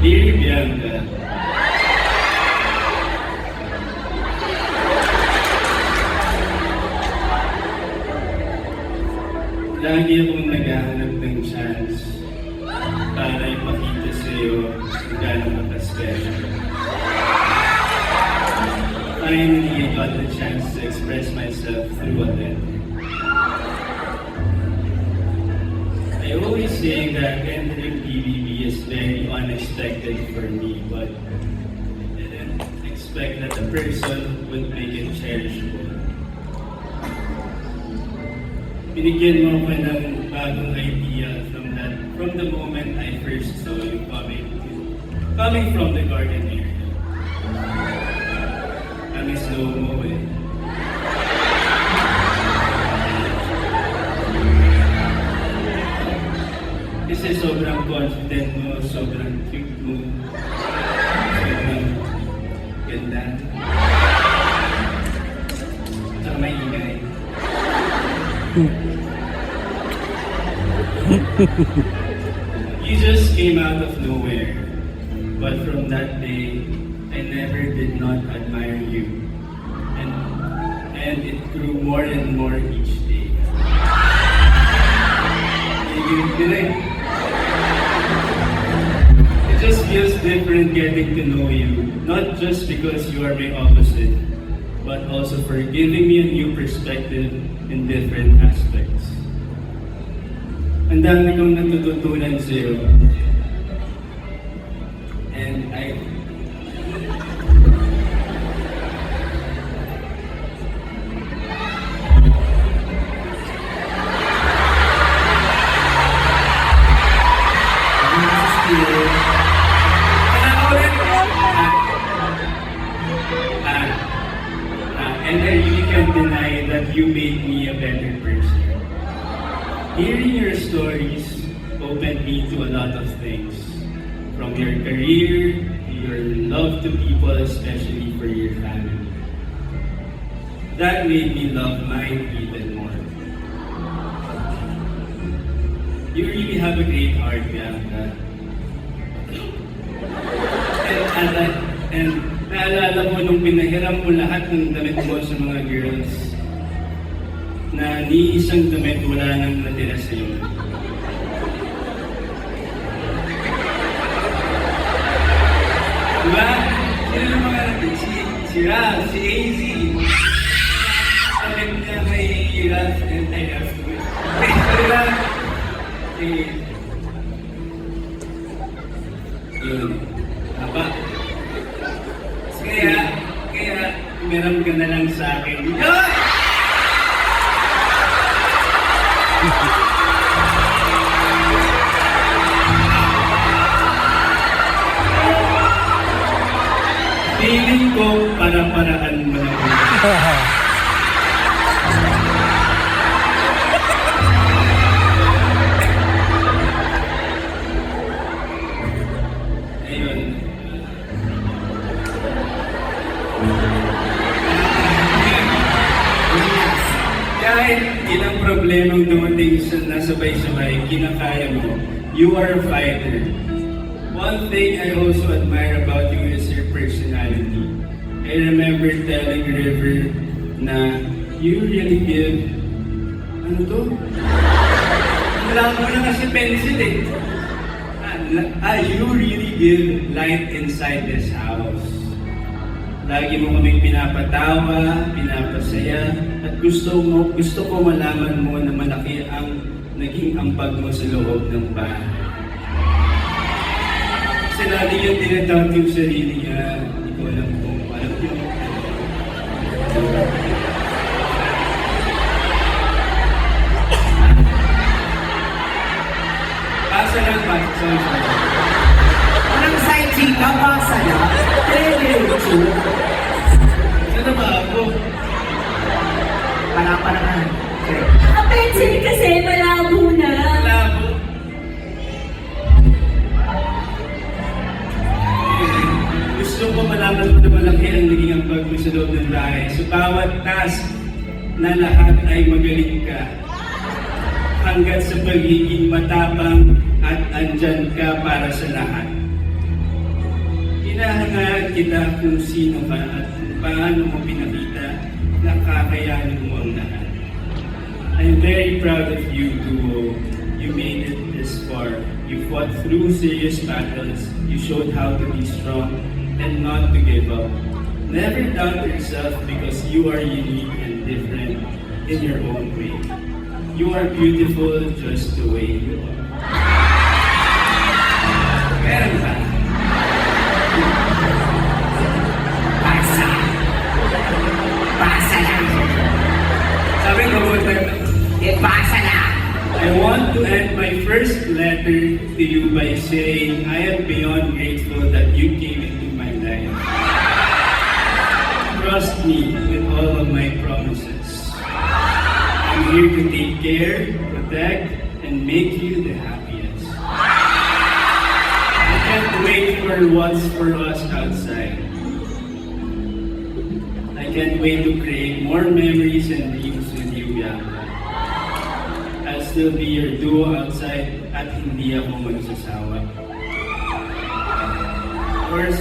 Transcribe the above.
Dear Bianca, lagi akong naghahanap ng chance para ipakita sa iyo kung gaano ka special. Finally, I got the chance to express myself through a letter. I always say that entering PBB is very unexpected for me, but I didn't expect that a person would make it cherishable. Binigyan mo ako ng bagong idea from the moment I first saw you coming from the garden area. Kami slow-mo eh. Kasi sobrang confident mo, sobrang cute mo, sobrang ganda. Tsaka may ingay. You just came out of nowhere, but from that day, I never did not admire you, and it grew more and more each day. It just feels different getting to know you, not just because you are my opposite, but also for giving me a new perspective in different aspects. Ang dami kong natututunan sa'yo. And I really can't deny that you made me a better person. Hearing your stories opened me to a lot of things. From your career, to your love to people, especially for your family. That made me love mine even more. You really have a great heart, Bianca. And naalala ko nung pinahiram mo lahat ng damit mo sa mga girls, na ni isang damit wala nang natira sa iyo. Diba? Sino yung mga natin? Si Ralph, si AZ. Sabi niya kay Ralph and I have to wait. Diba? Yun. Aba. Kaya, meron ka na lang sa akin. Yun! Feeling ko para-paraan mo na ko. Ayun. Kahit ilang problemang dumating sa nasabay-sabay, kinakaya mo. You are a fighter. One thing I also admire about you is your personality. I remember telling River na you really give... Ano to? Wala mo na kasi pencil eh. You really give light inside this house. Lagi mo kaming pinapatawa, pinapasaya, at gusto ko malaman mo na malaki ang naging ampag mo sa loob ng bahay. Kasi lagi yung tinatawag yung sarili niya, hindi ko alam kung alam yun. Pasa lang, sorry. Anong side chika? Pasa lang? Diretso. Saan ba ako? Para-paraan. Ang pencil kasi malabo na. Malabo. Gusto ko malaman mo na malaki ang naging ampag mo sa loob ng bahay. Sa bawat task na lahat ay magaling ka. Hanggat sa pagiging matapang at andyan ka para sa lahat. Hinahangaan kita kung sino ka at kung paano mo pinakita na kakayanin mo ang lahat. I'm very proud of you, Duo. You made it this far. You fought through serious battles. You showed how to be strong and not to give up. Never doubt yourself because you are unique and different in your own way. You are beautiful just the way you are. Meron ba? Pasa. Pasa lang. Sabi ko, Pasa lang. I want to end my first letter to you by saying I am beyond grateful that you came into my life. Trust me with all of my promises. I'm here to take care, protect, and make you the happiest. I can't wait for what's for us outside. I can't wait to create more memories and dreams with you, Bianca. I'll still be your duo outside at hindi ako magsasawa. Of course,